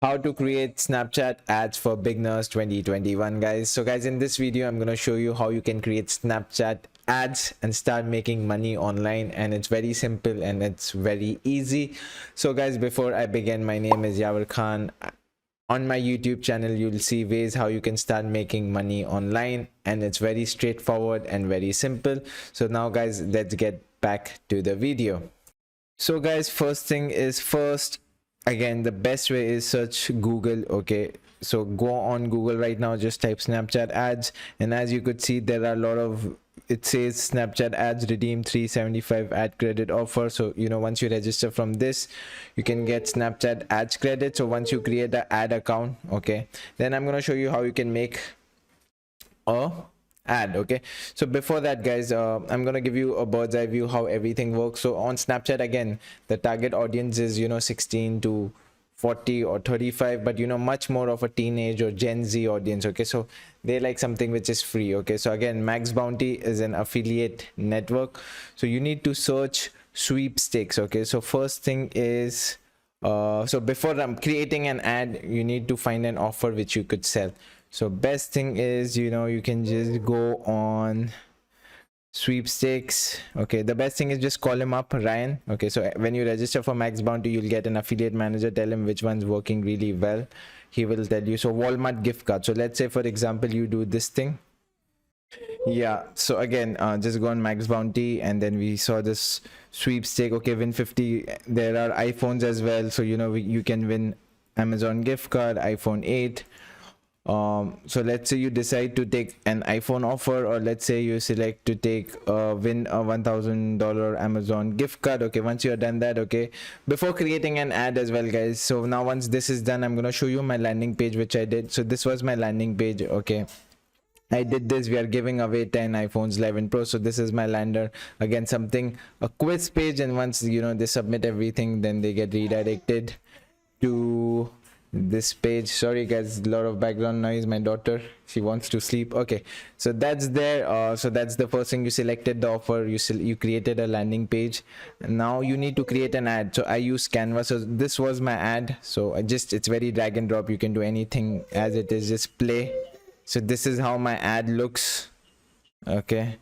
How to create Snapchat ads for beginners 2021, guys. So guys, in this video I'm going to show you how you can create Snapchat ads and start making money online, and it's very simple and it's very easy. So guys, before I begin, my name is Yavar Khan. On my YouTube channel you'll see ways how you can start making money online, and it's very straightforward and very simple. So now guys, let's get back to the video. So guys, first thing is first, again, the best way is search Google. Okay, so go on Google right now, just type Snapchat ads, and as you could see, there are a lot of, it says Snapchat ads redeem 375 ad credit offer. So once you register from this, you can get Snapchat ads credit. So once you create an ad account, okay, then I'm going to show you how you can make a ad. Okay, so before that guys, I'm gonna give you a bird's eye view how everything works. So on Snapchat, again, the target audience is 16 to 40 or 35, but much more of a teenage or Gen Z audience. Okay, so they like something which is free. Okay, so again, Max Bounty is an affiliate network, so you need to search sweepstakes. Okay, so first thing is so before creating an ad, you need to find an offer which you could sell. So best thing is you can just go on sweepstakes. Okay, the best thing is just call him up, Ryan. Okay, so when you register for Max Bounty, you'll get an affiliate manager. Tell him which one's working really well, he will tell you. So Walmart gift card, so let's say for example you do this thing. Yeah, so again, just go on Max Bounty, and then we saw this sweepstake. Okay, win 50. There are iPhones as well, so you can win Amazon gift card, iPhone 8. So let's say you decide to take an iPhone offer, or let's say you select to take win a $1,000 Amazon gift card. Okay, once you're done that, okay, before creating an ad as well guys, so now once this is done, I'm gonna show you my landing page which I did. So this was my landing page. Okay, I did this. We are giving away 10 iPhones 11 Pro. So this is my lander. Again, something, a quiz page, and once they submit everything, then they get redirected to this page. Sorry guys, a lot of background noise, my daughter, she wants to sleep. Okay, so that's there. So that's the first thing. You selected the offer, you created a landing page, and now you need to create an ad. So I use Canva. So this was my ad. So it's very drag and drop. You can do anything as it is, just play. So this is how my ad looks. Okay,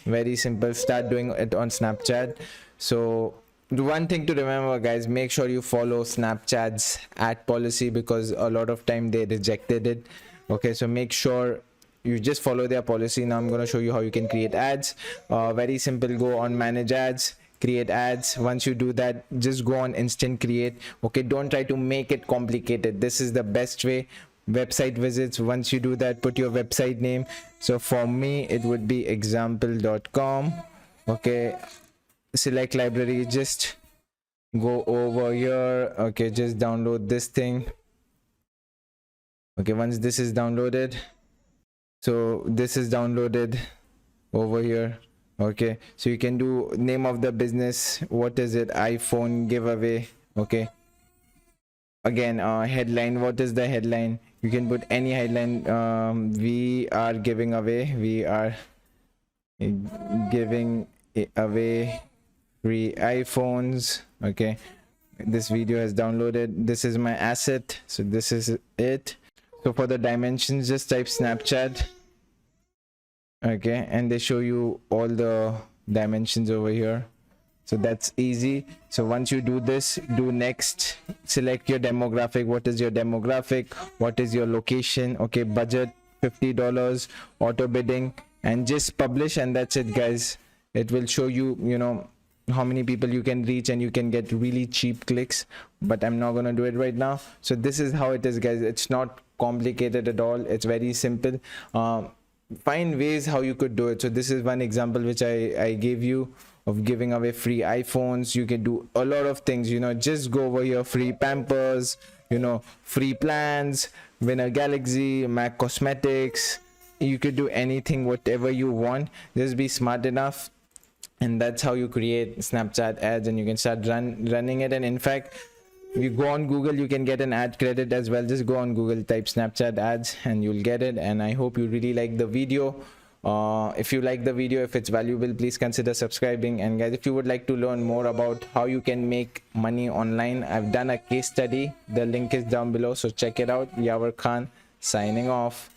very simple. Start doing it on Snapchat. So the one thing to remember guys, make sure you follow Snapchat's ad policy, because a lot of time they rejected it. Okay, so make sure you just follow their policy. Now I'm going to show you how you can create ads. Very simple. Go on manage ads, create ads. Once you do that, just go on instant create. Okay, don't try to make it complicated. This is the best way. Website visits, once you do that, put your website name. So for me it would be example.com. okay, select library, just go over here. Okay, just download this thing. Okay, once this is downloaded, so this is downloaded over here. Okay, so you can do name of the business, what is it, iPhone giveaway. Okay, again, headline, what is the headline? You can put any headline. We are giving away free iPhones. Okay, this video has downloaded. This is my asset, so this is it. So for the dimensions, just type Snapchat. Okay, and they show you all the dimensions over here. So that's easy. So once you do this, do next, select your demographic. What is your demographic? What is your location? Okay, budget $50, auto bidding, and just publish, and that's it guys. It will show you how many people you can reach, and you can get really cheap clicks, but I'm not gonna do it right now. So this is how it is guys. It's not complicated at all. It's very simple. Find ways how you could do it. So this is one example which I gave you of giving away free iPhones. You can do a lot of things. Just go over here, free Pampers, free plans, win a Galaxy, Mac Cosmetics. You could do anything, whatever you want. Just be smart enough, and that's how you create Snapchat ads, and you can start running it. And in fact, if you go on Google, you can get an ad credit as well. Just go on Google, type Snapchat ads, and you'll get it. And I hope you really like the video. If you like the video, if it's valuable, please consider subscribing. And guys, if you would like to learn more about how you can make money online, I've done a case study. The link is down below, so check it out. Yavar Khan signing off.